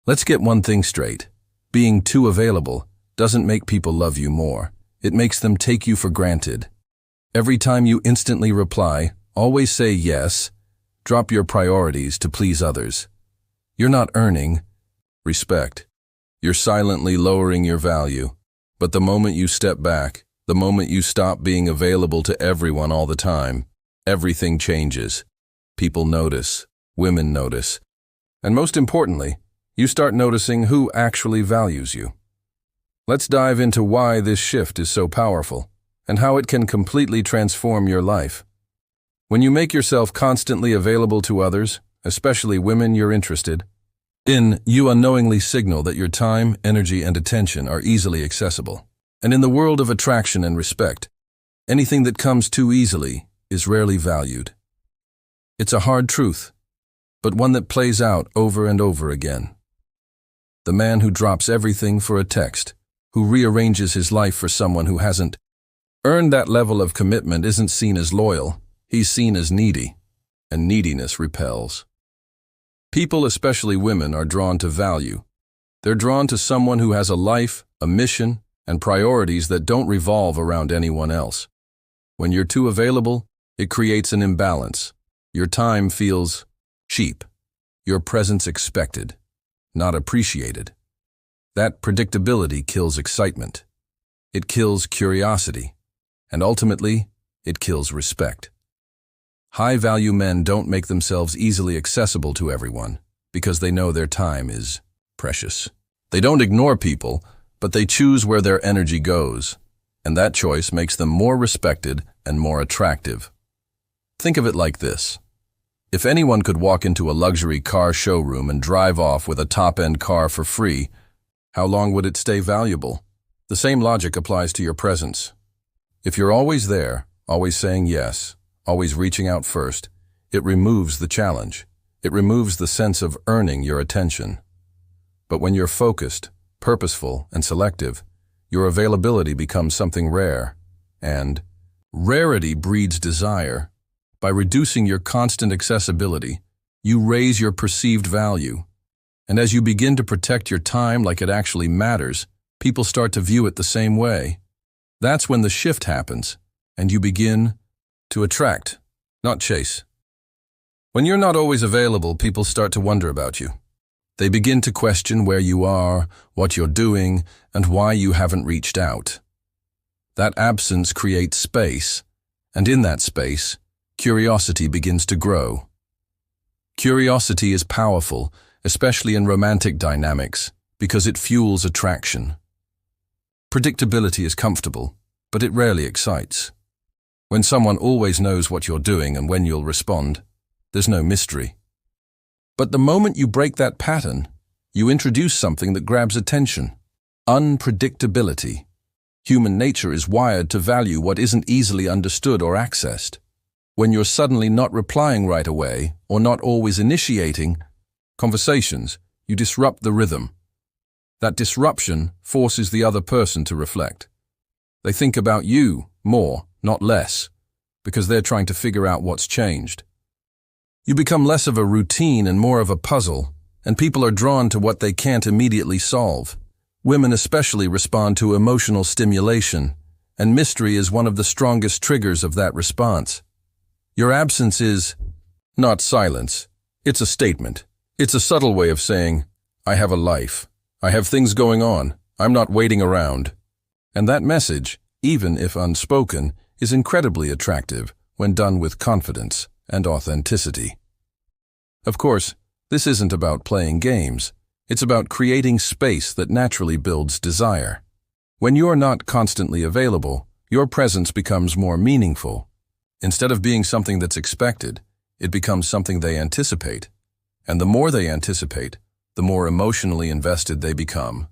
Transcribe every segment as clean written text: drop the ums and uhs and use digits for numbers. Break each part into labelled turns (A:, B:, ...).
A: Let's get one thing straight. Being too available doesn't make people love you more. It makes them take you for granted. Every time you instantly reply, always say yes, drop your priorities to please others. You're not earning respect. You're silently lowering your value. But the moment you step back, the moment you stop being available to everyone all the time, everything changes. People notice, women notice, and most importantly, you start noticing who actually values you. Let's dive into why this shift is so powerful and how it can completely transform your life. When you make yourself constantly available to others, especially women you're interested in, you unknowingly signal that your time, energy, and attention are easily accessible. And in the world of attraction and respect, anything that comes too easily is rarely valued. It's a hard truth, but one that plays out over and over again. The man who drops everything for a text, who rearranges his life for someone who hasn't earned that level of commitment isn't seen as loyal, he's seen as needy, and neediness repels. People, especially women, are drawn to value. They're drawn to someone who has a life, a mission, and priorities that don't revolve around anyone else. When you're too available, it creates an imbalance. Your time feels cheap, your presence expected, not appreciated. That predictability kills excitement. It kills curiosity. And ultimately, it kills respect. High-value men don't make themselves easily accessible to everyone because they know their time is precious. They don't ignore people, but they choose where their energy goes, and that choice makes them more respected and more attractive. Think of it like this. If anyone could walk into a luxury car showroom and drive off with a top-end car for free, how long would it stay valuable? The same logic applies to your presence. If you're always there, always saying yes, always reaching out first, it removes the challenge. It removes the sense of earning your attention. But when you're focused, purposeful, and selective, your availability becomes something rare, and rarity breeds desire. By reducing your constant accessibility, you raise your perceived value. And as you begin to protect your time like it actually matters, people start to view it the same way. That's when the shift happens, and you begin to attract, not chase. When you're not always available, people start to wonder about you. They begin to question where you are, what you're doing, and why you haven't reached out. That absence creates space, and in that space, curiosity begins to grow. Curiosity is powerful, especially in romantic dynamics, because it fuels attraction. Predictability is comfortable, but it rarely excites. When someone always knows what you're doing and when you'll respond, there's no mystery. But the moment you break that pattern, you introduce something that grabs attention: unpredictability. Human nature is wired to value what isn't easily understood or accessed. When you're suddenly not replying right away or not always initiating conversations, you disrupt the rhythm. That disruption forces the other person to reflect. They think about you more, not less, because they're trying to figure out what's changed. You become less of a routine and more of a puzzle, and people are drawn to what they can't immediately solve. Women especially respond to emotional stimulation, and mystery is one of the strongest triggers of that response. Your absence is not silence. It's a statement. It's a subtle way of saying, I have a life. I have things going on. I'm not waiting around. And that message, even if unspoken, is incredibly attractive when done with confidence and authenticity. Of course, this isn't about playing games. It's about creating space that naturally builds desire. When you're not constantly available, your presence becomes more meaningful. Instead of being something that's expected, it becomes something they anticipate. And the more they anticipate, the more emotionally invested they become.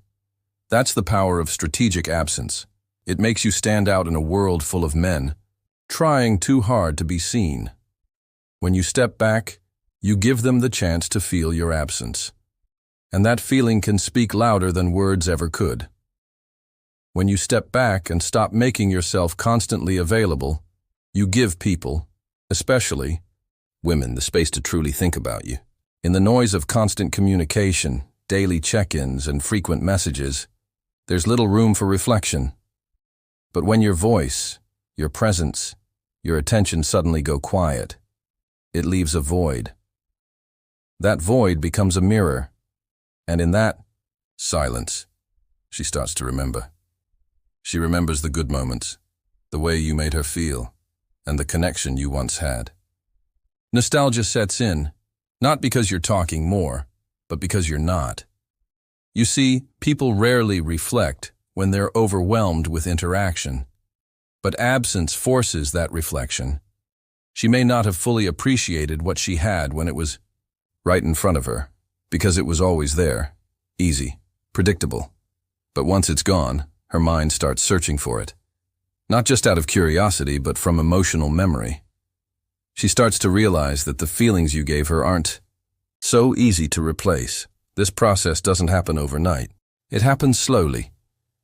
A: That's the power of strategic absence. It makes you stand out in a world full of men, trying too hard to be seen. When you step back, you give them the chance to feel your absence. And that feeling can speak louder than words ever could. When you step back and stop making yourself constantly available, you give people, especially women, the space to truly think about you. In the noise of constant communication, daily check-ins, and frequent messages, there's little room for reflection. But when your voice, your presence, your attention suddenly go quiet, it leaves a void. That void becomes a mirror, and in that silence, she starts to remember. She remembers the good moments, the way you made her feel, and the connection you once had. Nostalgia sets in, not because you're talking more, but because you're not. You see, people rarely reflect when they're overwhelmed with interaction. But absence forces that reflection. She may not have fully appreciated what she had when it was right in front of her, because it was always there, easy, predictable. But once it's gone, her mind starts searching for it. Not just out of curiosity, but from emotional memory. She starts to realize that the feelings you gave her aren't so easy to replace. This process doesn't happen overnight. It happens slowly,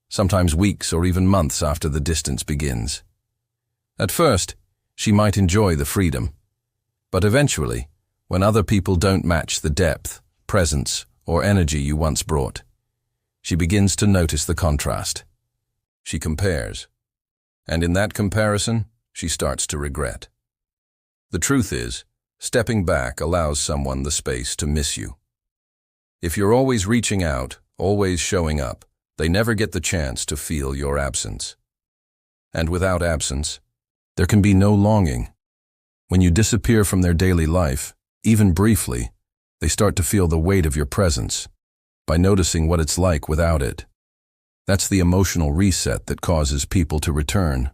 A: sometimes weeks or even months after the distance begins. At first, she might enjoy the freedom, but eventually, when other people don't match the depth, presence, or energy you once brought, she begins to notice the contrast. She compares, and in that comparison, she starts to regret. The truth is, stepping back allows someone the space to miss you. If you're always reaching out, always showing up, they never get the chance to feel your absence. And without absence, there can be no longing. When you disappear from their daily life, even briefly, they start to feel the weight of your presence by noticing what it's like without it. That's the emotional reset that causes people to return.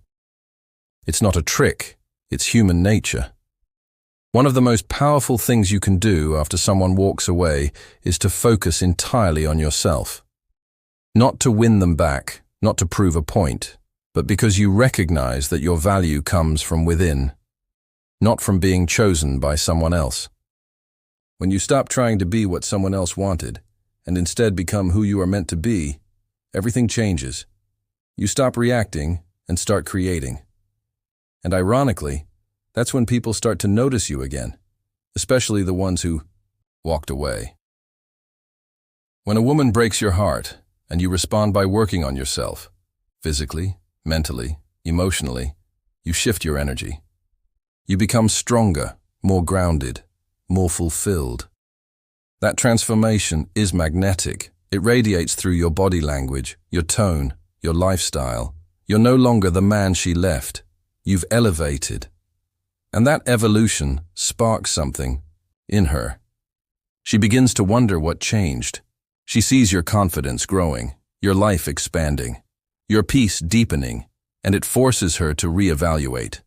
A: It's not a trick, it's human nature. One of the most powerful things you can do after someone walks away is to focus entirely on yourself. Not to win them back, not to prove a point, but because you recognize that your value comes from within, not from being chosen by someone else. When you stop trying to be what someone else wanted, and instead become who you are meant to be, everything changes. You stop reacting and start creating. And ironically, that's when people start to notice you again, especially the ones who walked away. When a woman breaks your heart, and you respond by working on yourself, physically, mentally, emotionally, you shift your energy. You become stronger, more grounded, more fulfilled. That transformation is magnetic. It radiates through your body language, your tone, your lifestyle. You're no longer the man she left. You've elevated. And that evolution sparks something in her. She begins to wonder what changed. She sees your confidence growing, your life expanding, your peace deepening, and it forces her to reevaluate.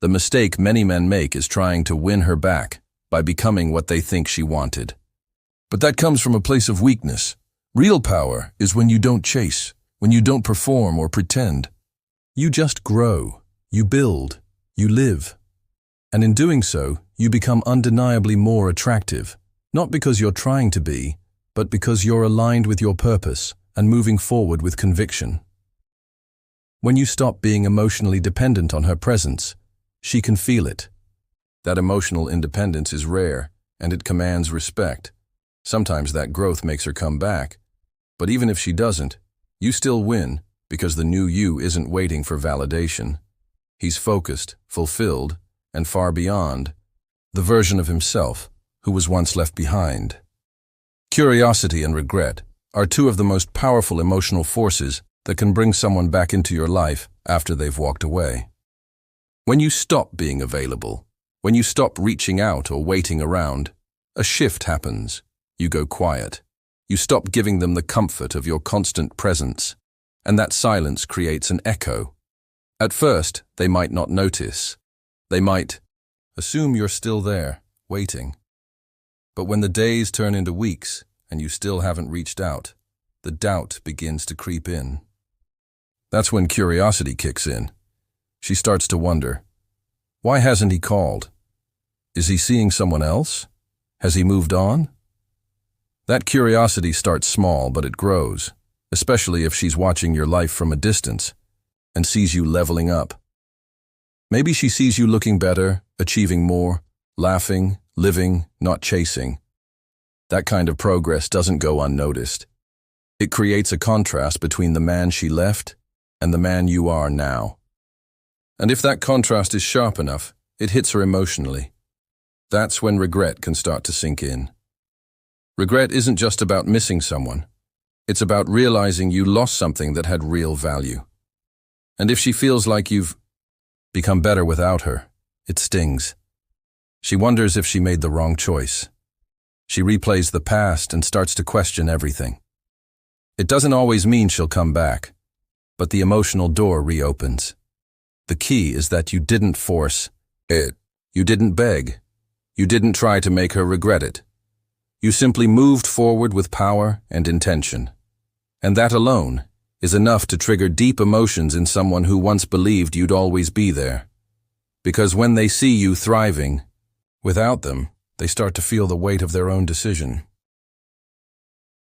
A: The mistake many men make is trying to win her back by becoming what they think she wanted. But that comes from a place of weakness. Real power is when you don't chase, when you don't perform or pretend. You just grow, you build, you live. And in doing so, you become undeniably more attractive, not because you're trying to be, but because you're aligned with your purpose and moving forward with conviction. When you stop being emotionally dependent on her presence, she can feel it. That emotional independence is rare, and it commands respect. Sometimes that growth makes her come back, but even if she doesn't, you still win because the new you isn't waiting for validation. He's focused, fulfilled, and far beyond the version of himself who was once left behind. Curiosity and regret are two of the most powerful emotional forces that can bring someone back into your life after they've walked away. When you stop being available, when you stop reaching out or waiting around, a shift happens. You go quiet. You stop giving them the comfort of your constant presence, and that silence creates an echo. At first, they might not notice. They might assume you're still there, waiting. But when the days turn into weeks and you still haven't reached out, the doubt begins to creep in. That's when curiosity kicks in. She starts to wonder, why hasn't he called? Is he seeing someone else? Has he moved on? That curiosity starts small, but it grows, especially if she's watching your life from a distance and sees you leveling up. Maybe she sees you looking better, achieving more, laughing, living, not chasing. That kind of progress doesn't go unnoticed. It creates a contrast between the man she left and the man you are now. And if that contrast is sharp enough, it hits her emotionally. That's when regret can start to sink in. Regret isn't just about missing someone. It's about realizing you lost something that had real value. And if she feels like you've become better without her, it stings. She wonders if she made the wrong choice. She replays the past and starts to question everything. It doesn't always mean she'll come back, but the emotional door reopens. The key is that you didn't force it. You didn't beg. You didn't try to make her regret it. You simply moved forward with power and intention. And that alone is enough to trigger deep emotions in someone who once believed you'd always be there. Because when they see you thriving, without them, they start to feel the weight of their own decision.